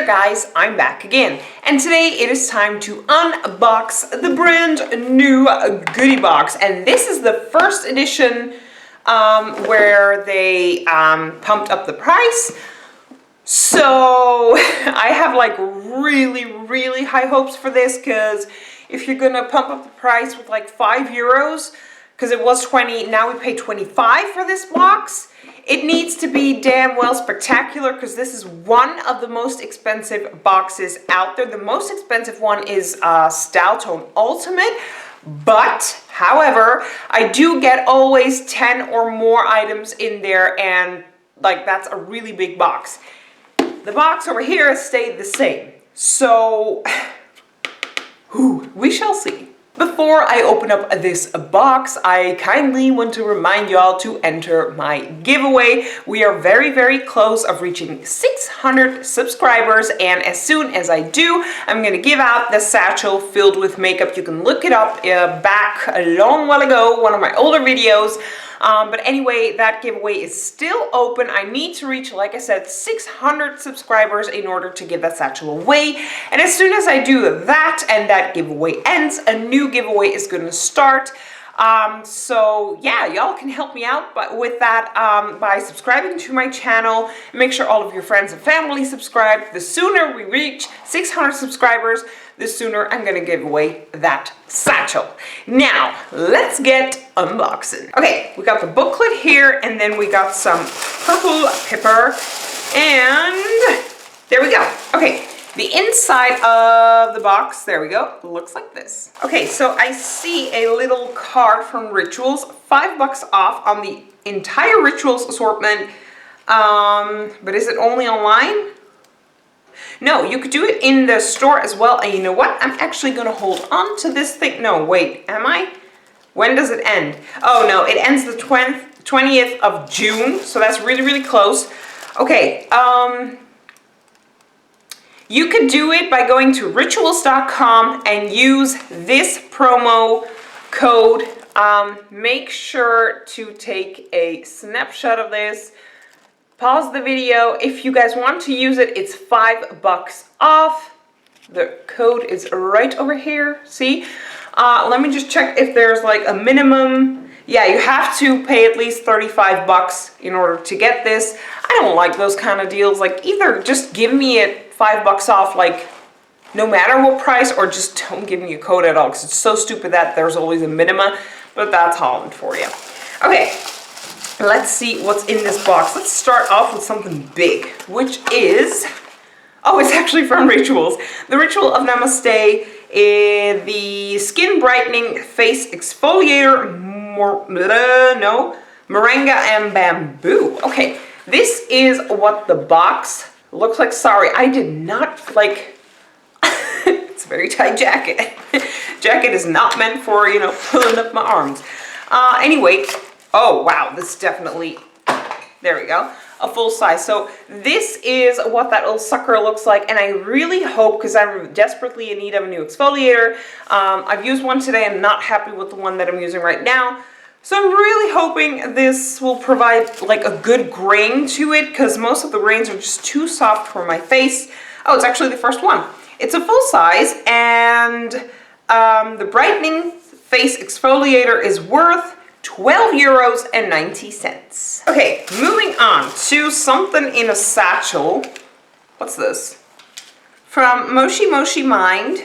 there guys, I'm back again, and today it is time to unbox the brand new Goodiebox, and this is the first edition where they pumped up the price. So I have like really high hopes for this, because if you're gonna pump up the price with like €5, because it was 20, now we pay 25 for this box. It needs to be damn well spectacular, because this is one of the most expensive boxes out there. The most expensive one is Style Tone Ultimate, but however, I do get always 10 or more items in there, and like that's a really big box. The box over here has stayed the same, so we shall see. Before I open up this box, I kindly want to remind y'all to enter my giveaway. We are very close of reaching 600 subscribers, and as soon as I do, I'm going to give out the satchel filled with makeup. You can look it up back a long while ago, one of my older videos. But anyway, that giveaway is still open. I need to reach, like I said, 600 subscribers in order to give that satchel away. And as soon as I do that and that giveaway ends, a new giveaway is going to start. So yeah, y'all can help me out with that by subscribing to my channel. Make sure all of your friends and family subscribe. The sooner we reach 600 subscribers, the sooner I'm going to give away that satchel. Now, let's get unboxing. Okay, we got the booklet here, and then we got some purple pepper, and there we go. Okay, the inside of the box, there we go, looks like this. Okay, so I see a little card from Rituals, $5 off on the entire Rituals assortment, but is it only online? No, you could do it in the store as well. And you know what? I'm actually going to hold on to this thing. No, wait, am I? When does it end? Oh, no, it ends the 20th of June. So that's really close. Okay, you could do it by going to rituals.com and use this promo code. Make sure to take a snapshot of this. Pause the video. If you guys want to use it, it's $5 off. The code is right over here. See? Let me just check if there's like a minimum. Yeah, you have to pay at least $35 in order to get this. I don't like those kind of deals. Like, either just give me it $5 off, like no matter what price, or just don't give me a code at all, because it's so stupid that there's always a minimum. But that's Holland for you. Okay. Let's see what's in this box. Let's start off with something big, which is, oh, it's actually from Rituals. The Ritual of Namaste, the Skin Brightening Face Exfoliator, Moringa and Bamboo. Okay, this is what the box looks like. Sorry, I did not, like, it's a very tight jacket. Jacket is not meant for, you know, pulling up my arms. Anyway, oh wow, this definitely, there we go, a full size. So this is what that little sucker looks like, and I really hope, because I'm desperately in need of a new exfoliator. I've used one today. I'm not happy with the one that I'm using right now. So I'm really hoping this will provide like a good grain to it, because most of the grains are just too soft for my face. Oh, it's actually the first one. It's a full size, and the Brightening Face Exfoliator is worth €12.90. Okay, moving on to something in a satchel. What's this? From Moshi Mind.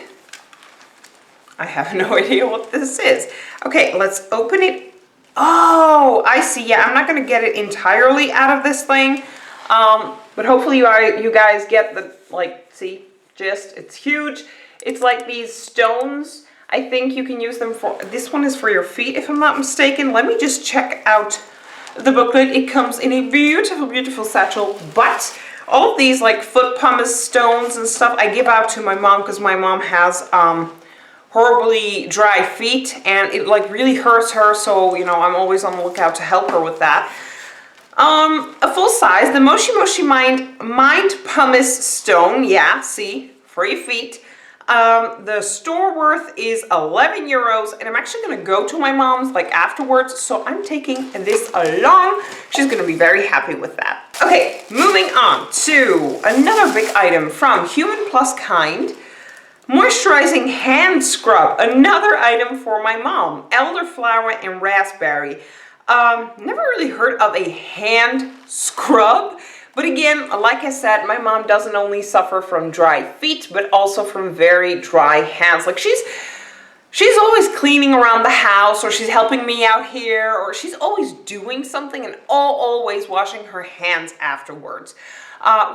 I have no idea what this is. Okay, let's open it. Oh, I see. Yeah, I'm not going to get it entirely out of this thing. But hopefully you guys get the, like, see, gist. It's huge. It's like these stones. I think you can use them for, this one is for your feet if I'm not mistaken. Let me just check out the booklet. It comes in a beautiful satchel, but all of these like foot pumice stones and stuff I give out to my mom, because my mom has horribly dry feet, and it like really hurts her, so you know I'm always on the lookout to help her with that. A full size, the Moshi Mind Pumice Stone, yeah, see, for your feet. The store worth is 11 euros, and I'm actually gonna go to my mom's like afterwards, so I'm taking this along. She's gonna be very happy with that. Okay, moving on to another big item from Human Plus Kind. Moisturizing hand scrub, another item for my mom. Elderflower and raspberry. Never really heard of a hand scrub. But again, like I said, my mom doesn't only suffer from dry feet, but also from very dry hands. Like she's always cleaning around the house, or she's helping me out here, or she's always doing something and always washing her hands afterwards.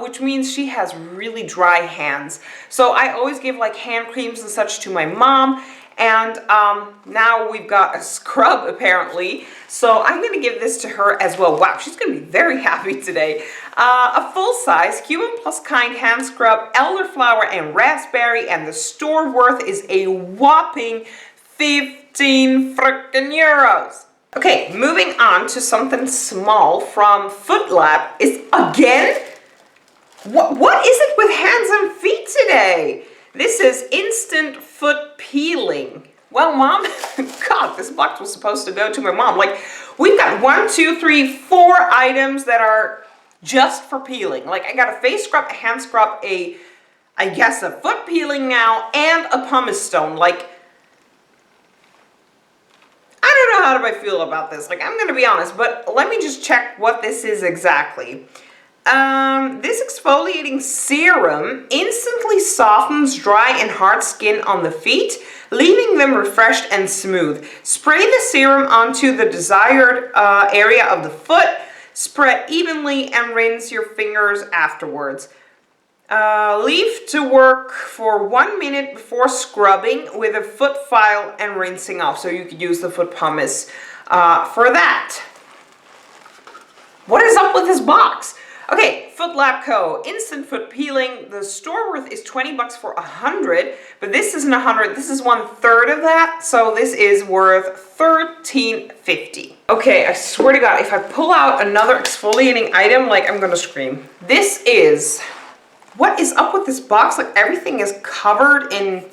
Which means she has really dry hands. So I always give like hand creams and such to my mom. And now we've got a scrub apparently. So I'm going to give this to her as well. Wow, she's going to be very happy today. A full-size Human Plus Kind hand scrub, elderflower and raspberry. And the store worth is a whopping 15 frickin' euros. Okay, moving on to something small from Foot Lab. Is again... What is it with hands and feet today? This is instant foot peeling. Well, Mom, God, this box was supposed to go to my mom. Like, we've got 1, 2, 3, 4 items that are just for peeling. Like, I got a face scrub, a hand scrub, I guess a foot peeling now, and a pumice stone. Like, I don't know how do I feel about this. Like, I'm going to be honest, but let me just check what this is exactly. This exfoliating serum instantly softens dry and hard skin on the feet, leaving them refreshed and smooth. Spray the serum onto the desired area of the foot, spread evenly, and rinse your fingers afterwards. Leave to work for 1 minute before scrubbing with a foot file and rinsing off. So you could use the foot pumice for that. What is up with this box? Okay, Foot Lab Co. Instant foot peeling. The store worth is 20 bucks for 100, but this isn't 100. This is 1/3 of that, so this is worth $13.50. Okay, I swear to God, if I pull out another exfoliating item, like I'm gonna scream. This is, what is up with this box? Like everything is covered in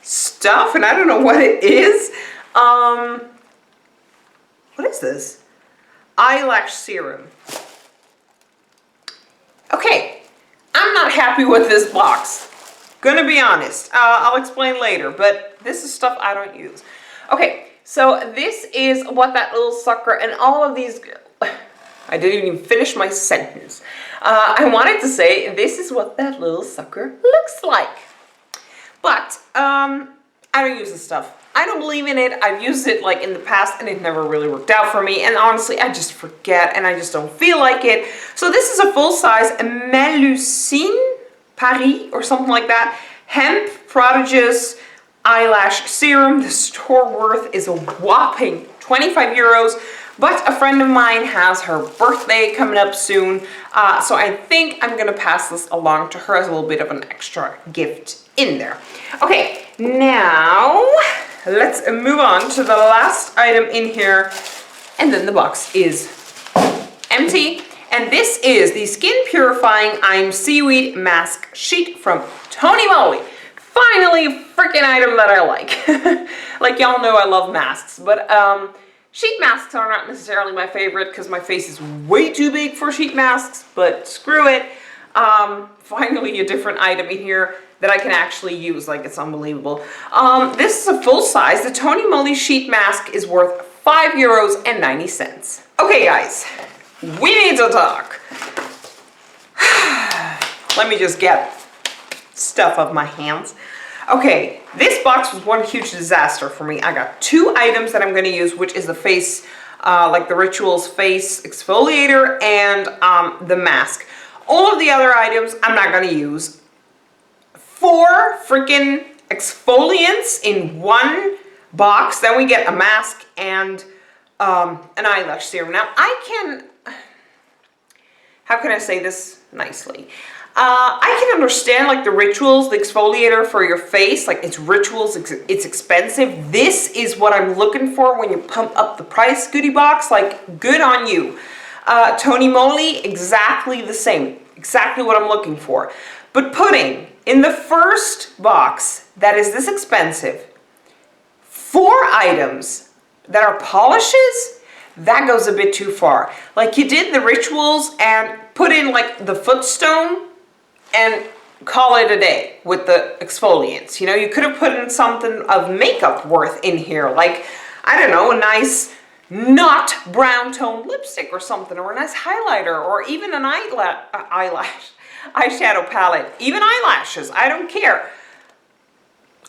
stuff, and I don't know what it is. What is this? Eyelash serum. Okay, I'm not happy with this box. Gonna be honest. I'll explain later, but this is stuff I don't use. Okay, so this is what that little sucker and all of these... I didn't even finish my sentence. I wanted to say this is what that little sucker looks like. But I don't use this stuff. I don't believe in it. I've used it like in the past and it never really worked out for me. And honestly, I just forget and I just don't feel like it. So this is a full-size Melusine Paris or something like that. Hemp Prodigious Eyelash Serum. The store worth is a whopping 25 euros. But a friend of mine has her birthday coming up soon. So I think I'm going to pass this along to her as a little bit of an extra gift in there. Okay, now... let's move on to the last item in here, and then the box is empty. And this is the Skin Purifying I'm Seaweed Mask Sheet from Tony Moly. Finally, a freaking item that I like. Like y'all know I love masks, but sheet masks are not necessarily my favorite because my face is way too big for sheet masks, but screw it. Finally a different item in here that I can actually use, like it's unbelievable. This is a full size. The Tony Moly sheet mask is worth €5.90. Okay guys, we need to talk. Let me just get stuff off my hands. Okay, this box was one huge disaster for me. I got 2 items that I'm gonna use, which is the face, like the Rituals face exfoliator and the mask. All of the other items I'm not gonna use. 4 freaking exfoliants in one box. Then we get a mask and an eyelash serum. Now I can, how can I say this nicely? I can understand like the Rituals, the exfoliator for your face, like it's Rituals, it's expensive. This is what I'm looking for when you pump up the price, Goodiebox, like good on you. Tony Moly, exactly the same. exactly what I'm looking for. But putting in the first box that is this expensive 4 items that are polishes, that goes a bit too far. Like you did the rituals and put in like the footstone and call it a day with the exfoliants. You know, you could have put in something of makeup worth in here, like, I don't know, a nice not brown tone lipstick or something, or a nice highlighter, or even an eyeshadow palette, even eyelashes. I don't care.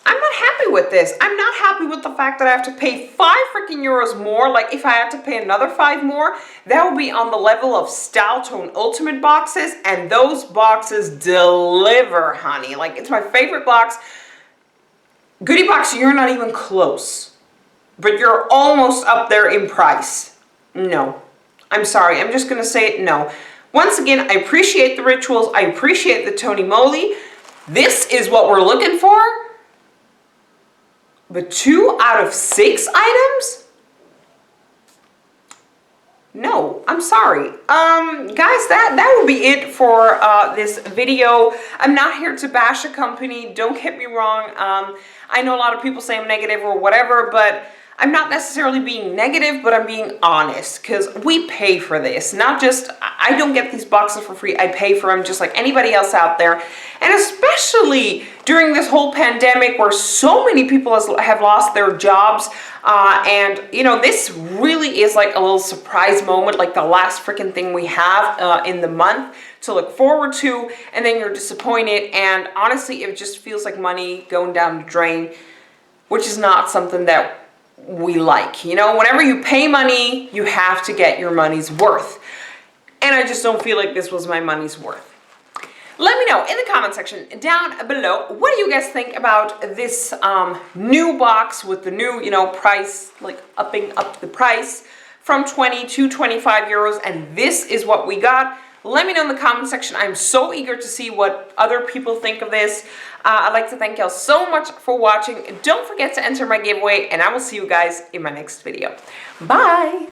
I'm not happy with this. I'm not happy with the fact that I have to pay 5 freaking euros more. Like if I had to pay another 5 more, that would be on the level of Style Tone Ultimate boxes, and those boxes deliver, honey. Like it's my favorite box. Goodiebox, you're not even close, but you're almost up there in price. No, I'm sorry. I'm just gonna say it, no. Once again, I appreciate the rituals. I appreciate the Tony Moly. This is what we're looking for. But 2 out of 6 items? No, I'm sorry. Guys, that will be it for this video. I'm not here to bash a company. Don't get me wrong. I know a lot of people say I'm negative or whatever, but I'm not necessarily being negative, but I'm being honest, because we pay for this. Not just, I don't get these boxes for free. I pay for them just like anybody else out there. And especially during this whole pandemic where so many people have lost their jobs. And, you know, this really is like a little surprise moment, like the last freaking thing we have in the month to look forward to. And then you're disappointed. And honestly, it just feels like money going down the drain, which is not something that we like. You know, whenever you pay money, you have to get your money's worth. And I just don't feel like this was my money's worth. Let me know in the comment section down below, what do you guys think about this new box with the new, you know, price, like upping up the price from 20 to 25 euros, and this is what we got. Let me know in the comment section. I'm so eager to see what other people think of this. I'd like to thank y'all so much for watching. Don't forget to enter my giveaway, and I will see you guys in my next video. Bye!